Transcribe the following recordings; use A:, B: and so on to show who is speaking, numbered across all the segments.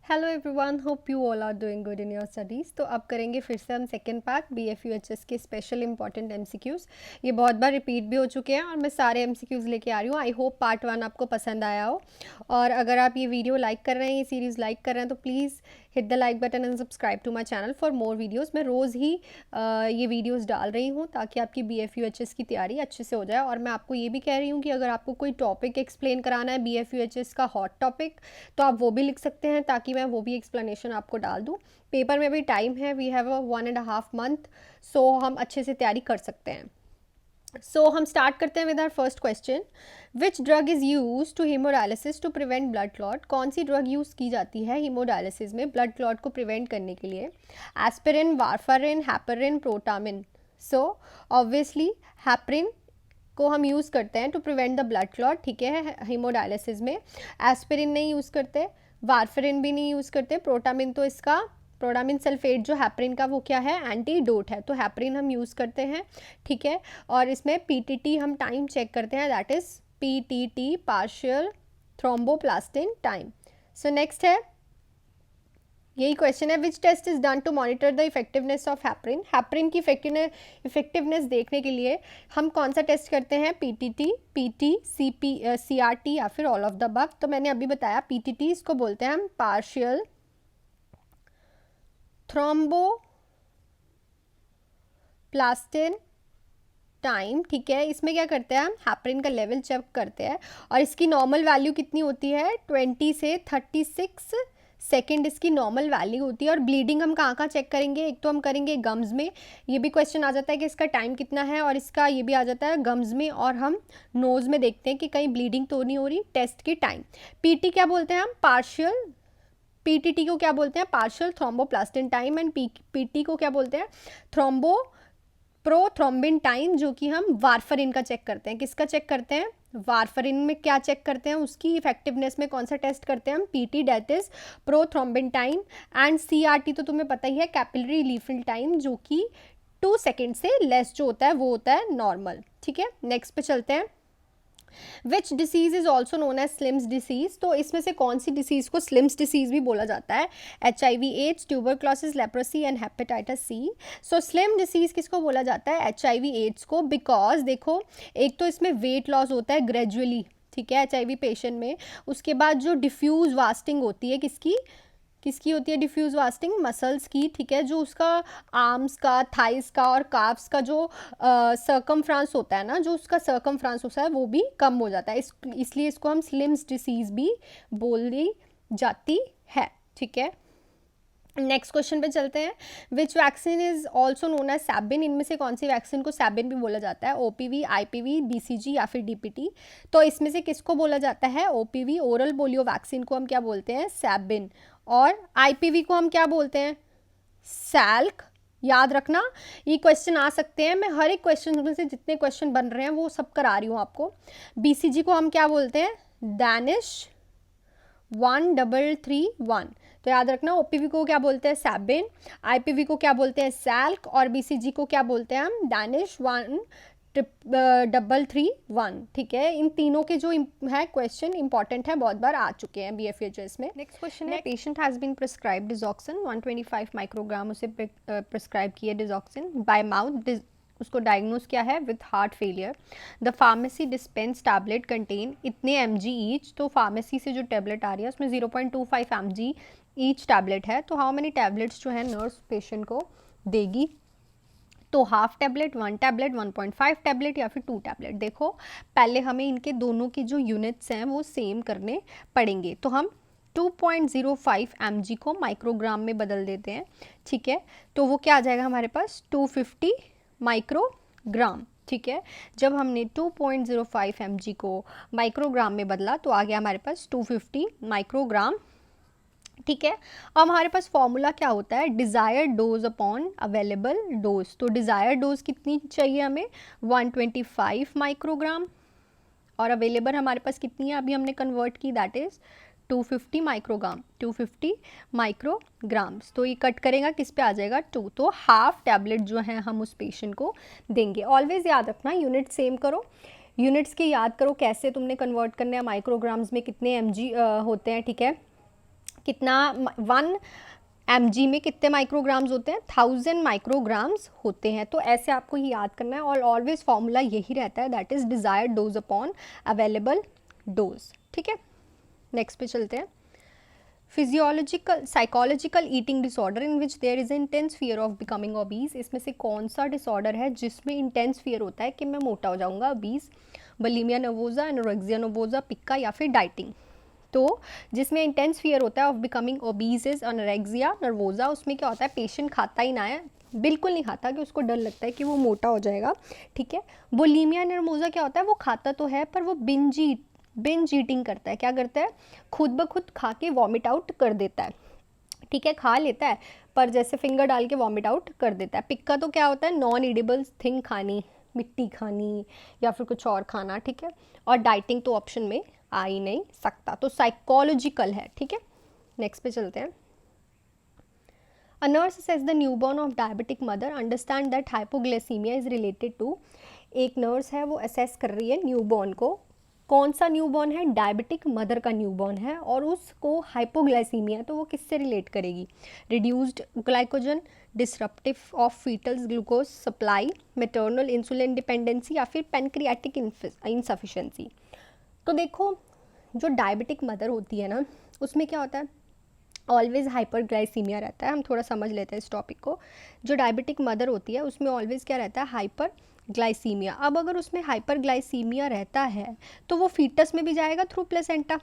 A: Hello everyone, hope you all are doing good in your studies. तो अब करेंगे फिर से हम सेकेंड पार्ट BFUHS के स्पेशल इंपॉर्टेंट MCQs। ये बहुत बार रिपीट भी हो चुके हैं और मैं सारे MCQs लेके आ रही हूँ। आई होप पार्ट 1 आपको पसंद आया हो। और अगर आप ये वीडियो लाइक कर रहे हैं, ये सीरीज़ लाइक कर रहे हैं, तो please hit the like button and subscribe to my channel for more videos. मैं रोज़ ही ये वीडियोज़ डाल रही हूँ ताकि आपकी BFUHS की तैयारी अच्छे से हो जाए। और मैं आपको ये भी कह रही हूँ कि अगर आपको कोई टॉपिक एक्सप्लेन कराना है BFUHS का हॉट टॉपिक, तो आप वो भी लिख सकते हैं ताकि मैं वो भी एक्सप्लेनेशन आपको डाल दूँ। पेपर में भी टाइम है, वी हैव 1.5 मंथ, सो हम अच्छे से तैयारी कर सकते हैं। सो हम स्टार्ट करते हैं with our first question. Which drug is use to haemodialysis to prevent blood clot? कौन सी ड्रग यूज़ की जाती है हीमोडायलिसिस में ब्लड क्लॉट को प्रिवेंट करने के लिए? Aspirin, warfarin, heparin, protamine. So obviously heparin को हम यूज़ करते हैं to prevent the blood clot, ठीक है, हीमोडायलिसिस में। एस्पिरिन नहीं यूज़ करते, वारफरिन भी नहीं यूज़ करते। प्रोटामिन तो इसका प्रोटामिन सल्फेट जो हैपरिन का वो क्या है, एंटीडोट है, तो हैपरिन हम यूज़ करते हैं, ठीक है। और इसमें PTT हम टाइम चेक करते हैं, that is PTT partial thromboplastin time. So next है, यही क्वेश्चन है, which test is done to monitor the effectiveness of heparin? Heparin की इफेक्टिवनेस देखने के लिए हम कौन सा टेस्ट करते हैं? PTT, PT, CRT या फिर ऑल ऑफ द अबव? तो मैंने अभी बताया PTT, इसको बोलते हैं हम पार्शियल थ्रोम्बोप्लास्टिन टाइम, ठीक है। इसमें क्या करते हैं, हम हैपरिन का लेवल चेक करते हैं और इसकी नॉर्मल वैल्यू कितनी होती है? 20 से 36 सेकेंड इसकी नॉर्मल वैल्यू होती है। और ब्लीडिंग हम कहाँ कहाँ चेक करेंगे? एक तो हम करेंगे गम्स में, ये भी क्वेश्चन आ जाता है कि इसका टाइम कितना है, और इसका ये भी आ जाता है गम्स में। और हम नोज़ में देखते हैं कि कहीं ब्लीडिंग तो नहीं हो रही, टेस्ट की टाइम। PT क्या बोलते हैं हम? पार्शियल PTT को क्या बोलते हैं? Partial thromboplastin time. And PT को क्या बोलते हैं? प्रोथ्रोम्बिन टाइम, जो कि हम वारफरिन का चेक करते हैं। किसका चेक करते हैं? वारफरिन में क्या चेक करते हैं? उसकी इफेक्टिवनेस में कौन सा टेस्ट करते हैं हम? PT, that is prothrombin time. And CRT तो तुम्हें पता ही है, कैपिलरी लीफिल टाइम, जो कि 2 सेकेंड से लेस जो होता है वो होता है नॉर्मल, ठीक है। नेक्स्ट पे चलते हैं। Which disease is also known as slims disease? तो इसमें से कौन सी डिसीज को स्लिम्स डिसीज भी बोला जाता है? HIV, AIDS, tuberculosis, leprosy and hepatitis C। So slim disease किसको बोला जाता है? HIV, एड्स को, बिकॉज देखो, एक तो इसमें वेट लॉस होता है ग्रेजुअली, ठीक है, HIV पेशेंट में। उसके बाद जो डिफ्यूज वास्टिंग होती है, किसकी किसकी होती है? डिफ्यूज वास्टिंग मसल्स की, ठीक है। जो उसका आर्म्स का, थाइस का और काफ्स का जो सर्कमफ्रांस होता है ना, जो उसका सर्कमफ्रांस होता है, वो भी कम हो जाता है। इसलिए इसको हम स्लिम्स डिसीज भी बोली जाती है, ठीक है। नेक्स्ट क्वेश्चन पे चलते हैं। Which vaccine is also known as Sabin? इनमें से कौन सी वैक्सीन को सैबिन भी बोला जाता है? OPV, IPV, BCG या फिर DPT? तो इसमें से किसको बोला जाता है? OPV, ओरल पोलियो वैक्सीन को हम क्या बोलते हैं? सैबिन। और IPV को हम क्या बोलते हैं? सैल्क। याद रखना, ये क्वेश्चन आ सकते हैं, मैं हर एक क्वेश्चन में से जितने क्वेश्चन बन रहे हैं वो सब करा रही हूँ आपको। BCG को हम क्या बोलते हैं? डैनिश 1331। तो याद रखना, OPV को क्या बोलते हैं? सैबिन, IPV को क्या बोलते हैं? सैल्क, और BCG को क्या बोलते हैं हम? डैनिश 1331, ठीक है। इन तीनों के जो है क्वेश्चन इंपॉर्टेंट है, बहुत बार आ चुके हैं BFHS में। नेक्स्ट क्वेश्चन है, patient has been prescribe digoxin 125 microgram उसे प्रिस्क्राइब किया डिजॉक्सिन बाय माउथ। उसको डायग्नोज किया है with heart failure. The pharmacy dispense tablet contain इतने mg ईच। तो फार्मेसी से जो टैबलेट आ रही है उसमें 0.25 mg ईच टैबलेट है। तो हाउ मेनी टैबलेट्स जो है नर्स पेशेंट को देगी? तो हाफ टैबलेट, 1 टैबलेट, 1.5 टैबलेट या फिर 2 टैबलेट? देखो, पहले हमें इनके दोनों की जो यूनिट्स हैं वो सेम करने पड़ेंगे। तो हम 2.05 mg को माइक्रोग्राम में बदल देते हैं, ठीक है। तो वो क्या आ जाएगा हमारे पास? 250 माइक्रोग्राम, ठीक है। जब हमने 2.05 mg को माइक्रोग्राम में बदला तो आ गया हमारे पास 250 माइक्रोग्राम, ठीक है। अब हमारे पास फॉर्मूला क्या होता है? Desired dose upon available dose. तो डिज़ायर्ड डोज कितनी चाहिए हमें? 125 माइक्रोग्राम। और अवेलेबल हमारे पास कितनी है? अभी हमने कन्वर्ट की, दैट इज़ 250 माइक्रोग्राम, 250 माइक्रोग्राम्स। तो ये कट करेगा, किस पे आ जाएगा? 2। तो हाफ टैबलेट जो है हम उस पेशेंट को देंगे। ऑलवेज याद रखना, यूनिट सेम करो, यूनिट्स के याद करो कैसे तुमने कन्वर्ट करना है, माइक्रोग्राम्स में कितने mg होते हैं, ठीक है। कितना 1 mg में कितने माइक्रोग्राम्स होते हैं, 1000 माइक्रोग्राम्स होते हैं। तो ऐसे आपको ये याद करना है और ऑलवेज फॉर्मूला यही रहता है, that is desired dose upon available dose. ठीक है, नेक्स्ट पे चलते हैं। Physiological psychological eating disorder in which there is intense fear of becoming obese, इसमें से कौन सा डिसऑर्डर है जिसमें इंटेंस फियर होता है कि मैं मोटा हो जाऊंगा, obese? Bulimia nervosa, anorexia nervosa, pica या फिर डाइटिंग? तो जिसमें इंटेंस फियर होता है of becoming obese is anorexia nervosa. उसमें क्या होता है, पेशेंट खाता ही ना है, बिल्कुल नहीं खाता, कि उसको डर लगता है कि वो मोटा हो जाएगा। ठीक है। बुलिमिया नर्वोसा क्या होता है, वो खाता तो है पर वो बिंज ईटिंग करता है। क्या करता है, खुद ब खुद खा के वॉमिट आउट कर देता है। ठीक है, खा लेता है पर जैसे फिंगर डाल के वॉमिट आउट कर देता है। पिक्का तो क्या होता है, नॉन ईडेबल थिंग खानी, मिट्टी खानी या फिर कुछ और खाना। ठीक है, और डाइटिंग तो ऑप्शन में आ ही नहीं सकता, तो साइकोलॉजिकल है। ठीक है, नेक्स्ट पे चलते हैं। A nurse says the newborn of diabetic mother understand that hypoglycemia is related to, एक नर्स है वो असेस कर रही है न्यूबॉर्न को, कौन सा न्यूबॉर्न है, डायबिटिक मदर का न्यूबॉर्न है, और उसको हाइपोग्लाइसीमिया, तो वो किससे रिलेट करेगी, reduced glycogen, disruptive of fetals glucose supply, maternal insulin dependency या फिर पेनक्रियाटिक इनसफिशिएंसी। तो देखो, जो डायबिटिक मदर होती है ना, उसमें क्या होता है, ऑलवेज हाइपरग्लाइसीमिया रहता है। हम थोड़ा समझ लेते हैं इस टॉपिक को। जो डायबिटिक मदर होती है उसमें ऑलवेज क्या रहता है, हाइपर ग्लाइसीमिया। अब अगर उसमें हाइपरग्लाइसीमिया रहता है तो वो फीटस में भी जाएगा थ्रू प्लेसेंटा।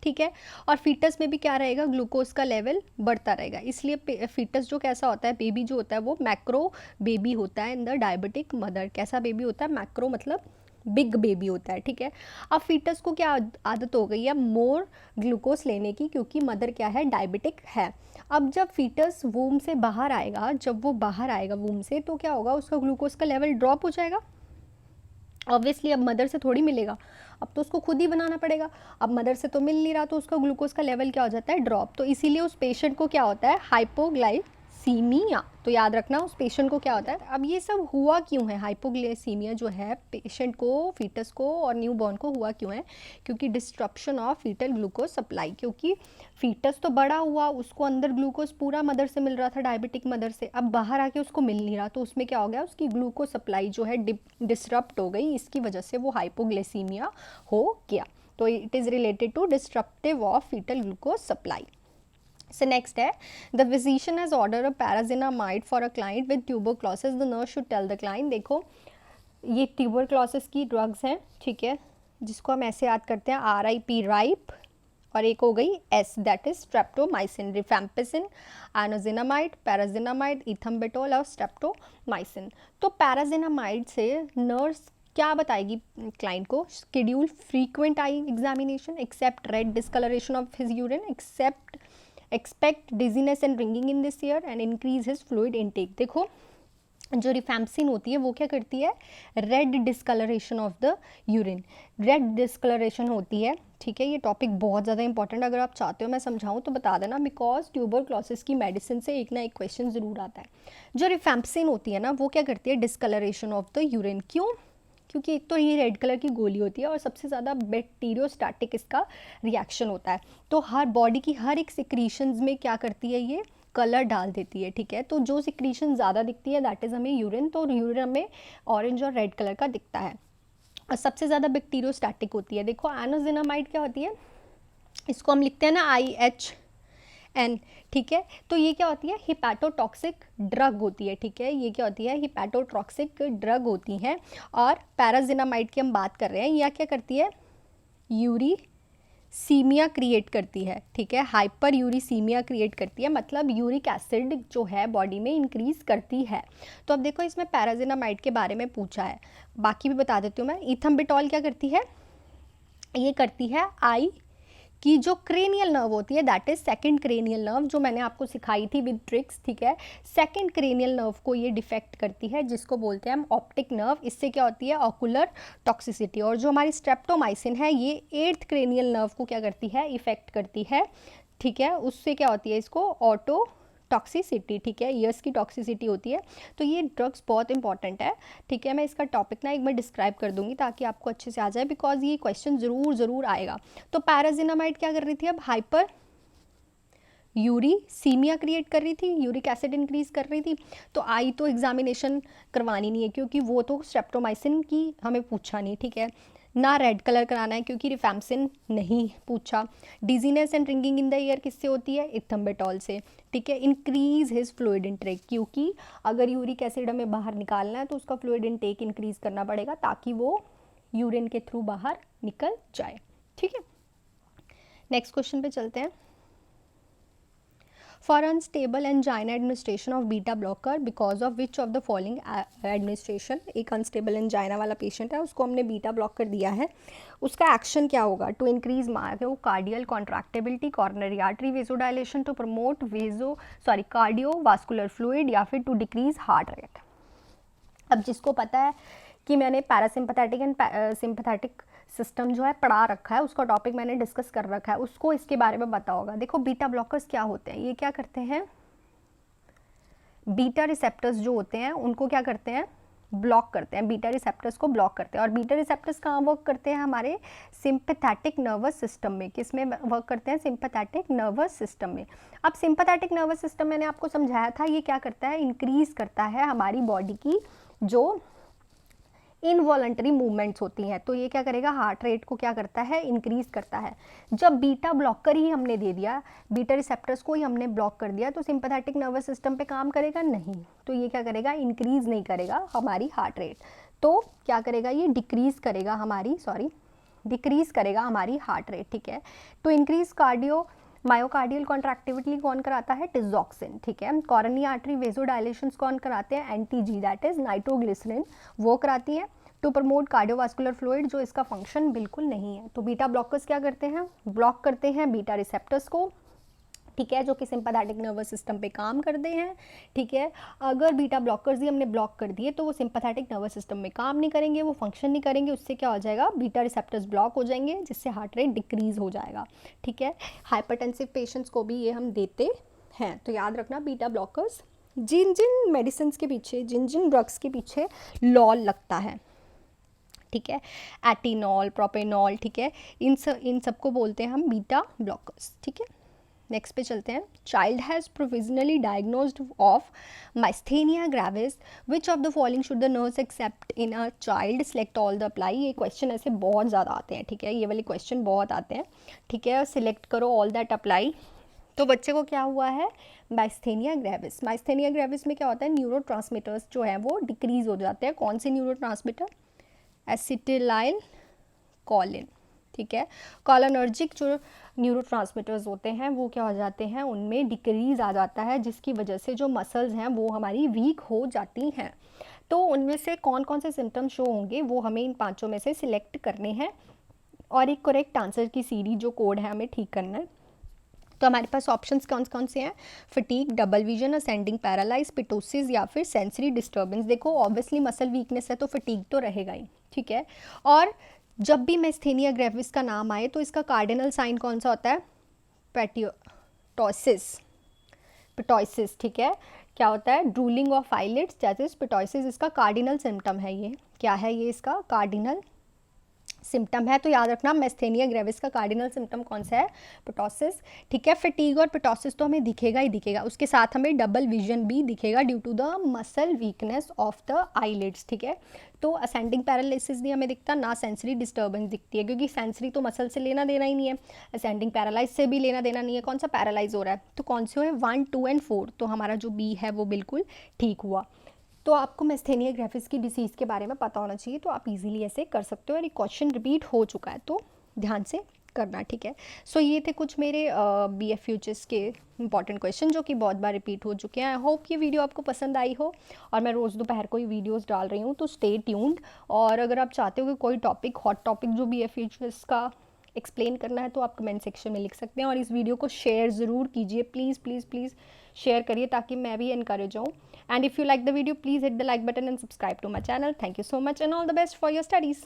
A: ठीक है, और फीटस में भी क्या रहेगा, ग्लूकोज का लेवल बढ़ता रहेगा। इसलिए फीटस जो कैसा होता है, बेबी जो होता है वो मैक्रो बेबी होता है इन द डायबिटिक मदर। कैसा बेबी होता है, मैक्रो मतलब बिग बेबी होता है। ठीक है, अब फीटस को क्या आदत हो गई है, मोर ग्लूकोज लेने की, क्योंकि मदर क्या है, डायबिटिक है। अब जब फीटस वूम से बाहर आएगा, जब वो बाहर आएगा वूम से, तो क्या होगा, उसका ग्लूकोज का लेवल ड्रॉप हो जाएगा। ऑब्वियसली अब मदर से थोड़ी मिलेगा, अब तो उसको खुद ही बनाना पड़ेगा। अब मदर से तो मिल नहीं रहा, तो उसका ग्लूकोज का लेवल क्या हो जाता है, ड्रॉप। तो इसीलिए उस पेशेंट को क्या होता है, हाइपोग्लाइसीमिया। तो याद रखना उस पेशेंट को क्या होता है। अब ये सब हुआ क्यों है, हाइपोग्लाइसीमिया जो है पेशेंट को, फीटस को और न्यूबॉर्न को हुआ क्यों है, क्योंकि disruption of foetal glucose supply. क्योंकि फीटस तो बड़ा हुआ, उसको अंदर ग्लूकोज पूरा मदर से मिल रहा था, डायबिटिक मदर से, अब बाहर आके उसको मिल नहीं रहा, तो उसमें क्या हो गया, उसकी ग्लूकोज सप्लाई जो है डिसरप्ट हो गई। इसकी वजह से वो हाइपोग्लाइसीमिया हो गया। तो it is related to disruptive of foetal glucose supply. So next है, the physician has ordered a parazinamide for a client with tuberculosis. The nurse should tell the client। देखो, ये ट्यूबरक्लोसिस की ड्रग्स हैं, ठीक है, जिसको हम ऐसे याद करते हैं, RIP राइप, और एक हो गई S, that is streptomycin, rifampicin, एनोजिनामाइड, पैराजिनामाइड, इथम्बेटोल और स्ट्रेप्टोमाइसिन। तो पैराजिनामाइड से नर्स क्या बताएगी क्लाइंट को, schedule frequent eye examination, accept red discolouration of his urine, expect dizziness and ringing in this ear and increase his fluid intake. देखो, जो rifampicin होती है वो क्या करती है, red discolouration of the urine, red discolouration होती है। ठीक है, ये टॉपिक बहुत ज़्यादा इंपॉर्टेंट, अगर आप चाहते हो मैं समझाऊं तो बता देना, बिकॉज ट्यूबरक्लोसिस की मेडिसिन से एक ना एक क्वेश्चन ज़रूर आता है। जो रिफैम्पसिन होती है ना, वो क्या करती है, डिस्कलरेशन ऑफ द यूरिन। क्यों, क्योंकि एक तो ये रेड कलर की गोली होती है और सबसे ज़्यादा बैक्टीरियोस्टैटिक इसका रिएक्शन होता है। तो हर बॉडी की हर एक सिक्रीशंस में क्या करती है, ये कलर डाल देती है। ठीक है, तो जो सिक्रीशन ज़्यादा दिखती है दैट इज़ हमें यूरिन, तो यूरिन हमें ऑरेंज और रेड कलर का दिखता है, और सबसे ज़्यादा बैक्टीरियोस्टैटिक होती है। देखो, एनोजिनामाइड क्या होती है, इसको हम लिखते हैं ना IHN। ठीक है, तो ये क्या होती है, हिपैटोटॉक्सिक ड्रग होती है। ठीक है, ये क्या होती है, हिपैटोटॉक्सिक ड्रग होती हैं। और पैराजिनामाइड की हम बात कर रहे हैं, यह क्या करती है, यूरिसीमिया क्रिएट करती है। ठीक है, हाइपर यूरिसीमिया क्रिएट करती है, मतलब यूरिक एसिड जो है बॉडी में इंक्रीज करती है। तो अब देखो, इसमें पैराजिनामाइड के बारे में पूछा है, बाकी भी बता देती हूँ मैं। इथम्बिटॉल क्या करती है, ये करती है आई की जो क्रेनियल नर्व होती है, that is second cranial nerve, जो मैंने आपको सिखाई थी विद ट्रिक्स। ठीक है, सेकंड क्रेनियल नर्व को ये डिफेक्ट करती है, जिसको बोलते हैं हम ऑप्टिक नर्व। इससे क्या होती है, ऑकुलर टॉक्सिसिटी। और जो हमारी स्ट्रेप्टोमाइसिन है, ये 8th क्रेनियल नर्व को क्या करती है, इफेक्ट करती है। ठीक है, उससे क्या होती है, इसको ऑटो टॉक्सिसिटी, ठीक है, ईयर्स की टॉक्सिसिटी होती है। तो ये ड्रग्स बहुत इंपॉर्टेंट है। ठीक है, मैं इसका टॉपिक ना एक बार डिस्क्राइब कर दूंगी ताकि आपको अच्छे से आ जाए, बिकॉज ये क्वेश्चन ज़रूर आएगा। तो पैराजिनामाइड क्या कर रही थी, अब हाइपर यूरिसीमिया क्रिएट कर रही थी, यूरिक एसिड इंक्रीज कर रही थी। तो आई तो एग्जामिनेशन करवानी नहीं है क्योंकि वो तो स्ट्रेप्टोमाइसिन की हमें पूछा नहीं, ठीक है ना। रेड कलर कराना है क्योंकि रिफैम्सिन नहीं पूछा। Dizziness and ringing in the year किससे होती है, इथम्बेटॉल से, ठीक है। इंक्रीज हिज फ्लूइड इंटेक, क्योंकि अगर यूरिक एसिड हमें बाहर निकालना है तो उसका फ्लूइड इंटेक इंक्रीज करना पड़ेगा ताकि वो यूरिन के थ्रू बाहर निकल जाए, ठीक है। नेक्स्ट क्वेश्चन पे चलते हैं। For unstable angina administration of beta blocker because of which of the following administration, एक अनस्टेबल एंजाइना वाला पेशेंट है, उसको हमने बीटा ब्लॉकर दिया है, उसका एक्शन क्या होगा, to increase cardial contractability, coronary artery vasodilation, to promote cardiovascular fluid, या फिर टू डिक्रीज हार्ट रेट। अब जिसको पता है कि मैंने पैरासिम्पैथेटिक एंड सिंपैथेटिक सिस्टम जो है पढ़ा रखा है, उसका टॉपिक मैंने डिस्कस कर रखा है, उसको इसके बारे में पता होगा। देखो बीटा ब्लॉकर्स क्या होते हैं, ये क्या करते हैं, बीटा रिसेप्टर्स जो होते हैं उनको क्या करते हैं, ब्लॉक करते हैं, बीटा रिसेप्टर्स को ब्लॉक करते हैं। और बीटा रिसेप्टर्स कहाँ वर्क करते हैं, हमारे सिंपैथेटिक नर्वस सिस्टम में। किस में वर्क करते हैं, सिंपैथेटिक नर्वस सिस्टम में। अब सिंपैथेटिक नर्वस सिस्टम मैंने आपको समझाया था, ये क्या करता है, इंक्रीज करता है हमारी बॉडी की जो इनवॉलंटरी मूवमेंट्स होती हैं। तो ये क्या करेगा, हार्ट रेट को क्या करता है, इंक्रीज करता है। जब बीटा ब्लॉकर ही हमने दे दिया, बीटा रिसेप्टर्स को ही हमने ब्लॉक कर दिया, तो सिंपैथेटिक नर्वस सिस्टम पे काम करेगा नहीं, तो ये क्या करेगा, इंक्रीज नहीं करेगा हमारी हार्ट रेट। तो क्या करेगा, ये डिक्रीज करेगा हमारी हार्ट रेट, ठीक है। टू इंक्रीज मायोकार्डियल कॉन्ट्रैक्टिविटी कौन कराता है, टिजॉक्सिन, ठीक है। कॉरोनरी आर्टरी वेजोडाइलेशंस कौन कराते हैं, एंटी-जी, दैट इज नाइट्रोग्लिसरिन, वो कराती है। टू प्रमोट कार्डियोवास्कुलर फ्लूइड, जो इसका फंक्शन बिल्कुल नहीं है। तो बीटा ब्लॉकर्स क्या करते हैं, ब्लॉक करते हैं बीटा रिसेप्टर्स को, ठीक है, जो कि सिंपैथेटिक नर्वस सिस्टम पे काम करते हैं, ठीक है। अगर बीटा ब्लॉकर्स ही हमने ब्लॉक कर दिए तो वो सिंपैथेटिक नर्वस सिस्टम में काम नहीं करेंगे, वो फंक्शन नहीं करेंगे, उससे क्या हो जाएगा, बीटा रिसेप्टर्स ब्लॉक हो जाएंगे, जिससे हार्ट रेट डिक्रीज हो जाएगा, ठीक है। हाइपरटेंसिव पेशेंट्स को भी ये हम देते हैं। तो याद रखना बीटा ब्लॉकर्स, जिन जिन मेडिसिन के पीछे, जिन जिन ड्रग्स के पीछे लॉल लगता है, ठीक है, एटिनॉल, प्रोपेनॉल, ठीक है, इन सबको बोलते हैं हम बीटा ब्लॉकर्स, ठीक है। नेक्स्ट पे चलते हैं। Child has provisionally diagnosed of myasthenia gravis, which of the following should the nurse accept in a child, select all the apply. ये क्वेश्चन ऐसे बहुत ज़्यादा आते हैं, ठीक है, ये वाले क्वेश्चन बहुत आते हैं, ठीक है। सिलेक्ट करो ऑल दैट अप्लाई। तो बच्चे को क्या हुआ है, माइस्थेनिया ग्रेविस। माइस्थेनिया ग्रेविस में क्या होता है, न्यूरोट्रांसमीटर्स जो है वो डिक्रीज हो जाते हैं। कौन से न्यूरोट्रांसमीटर, एसिटिलाइल कोलिन, ठीक है। कोलिनर्जिक जो न्यूरोट्रांसमीटर्स होते हैं वो क्या हो जाते हैं, उनमें डिक्रीज आ जाता है, जिसकी वजह से जो मसल्स हैं वो हमारी वीक हो जाती हैं। तो उनमें से कौन कौन से सिम्टम्स शो होंगे, वो हमें इन पांचों में से सिलेक्ट करने हैं और एक करेक्ट आंसर की सीरीज जो कोड है हमें ठीक करना है। तो हमारे पास ऑप्शंस कौन कौन से हैं, fatigue, double vision, ascending paralyse, ptosis या फिर सेंसरी डिस्टर्बेंस। देखो ऑब्वियसली मसल वीकनेस है तो फटीग तो रहेगा ही, ठीक है। और जब भी माइस्थेनिया ग्रेविस का नाम आए तो इसका कार्डिनल साइन कौन सा होता है, पिटोसिस, ठीक है। क्या होता है, drooling of eyelids, that is ptosis, इसका कार्डिनल सिम्टम है। ये क्या है, ये इसका कार्डिनल सिम्टम है। तो याद रखना माइस्थेनिया ग्रेविस का कार्डिनल सिम्टम कौन सा है, पिटोसिस, ठीक है। फटीग और पिटोसिस तो हमें दिखेगा ही दिखेगा, उसके साथ हमें डबल विजन भी दिखेगा due to the muscle weakness of the eyelids, ठीक है। तो असेंडिंग पैरालिसिस नहीं हमें दिखता, ना सेंसरी डिस्टर्बेंस दिखती है, क्योंकि सेंसरी तो मसल से लेना देना ही नहीं है, असेंडिंग पैरालाइज से भी लेना देना नहीं है। कौन सा पैरालाइज हो रहा है, तो कौन से हुए 1, 2 एंड 4, तो हमारा जो बी है वो बिल्कुल ठीक हुआ। तो आपको माइस्थेनिया ग्रेविस की डिसीज़ के बारे में पता होना चाहिए, तो आप इजीली ऐसे कर सकते हो। और ये क्वेश्चन रिपीट हो चुका है तो ध्यान से करना, ठीक है। सो ये थे कुछ मेरे BF के इंपॉर्टेंट क्वेश्चन जो कि बहुत बार रिपीट हो चुके हैं। आई होप ये वीडियो आपको पसंद आई हो, और मैं रोज़ दोपहर को ही वीडियोस डाल रही हूँ, तो स्टे ट्यून्ड। और अगर आप चाहते हो कि कोई टॉपिक, हॉट टॉपिक जो BF का एक्सप्लेन करना है, तो आप कमेंट सेक्शन में लिख सकते हैं। और इस वीडियो को शेयर ज़रूर कीजिए, प्लीज़ प्लीज़ प्लीज़ शेयर करिए, ताकि मैं भी इनकरेज हूँ। And if you like the video, please hit the like button and subscribe to my channel. Thank you so much and all the best for your studies.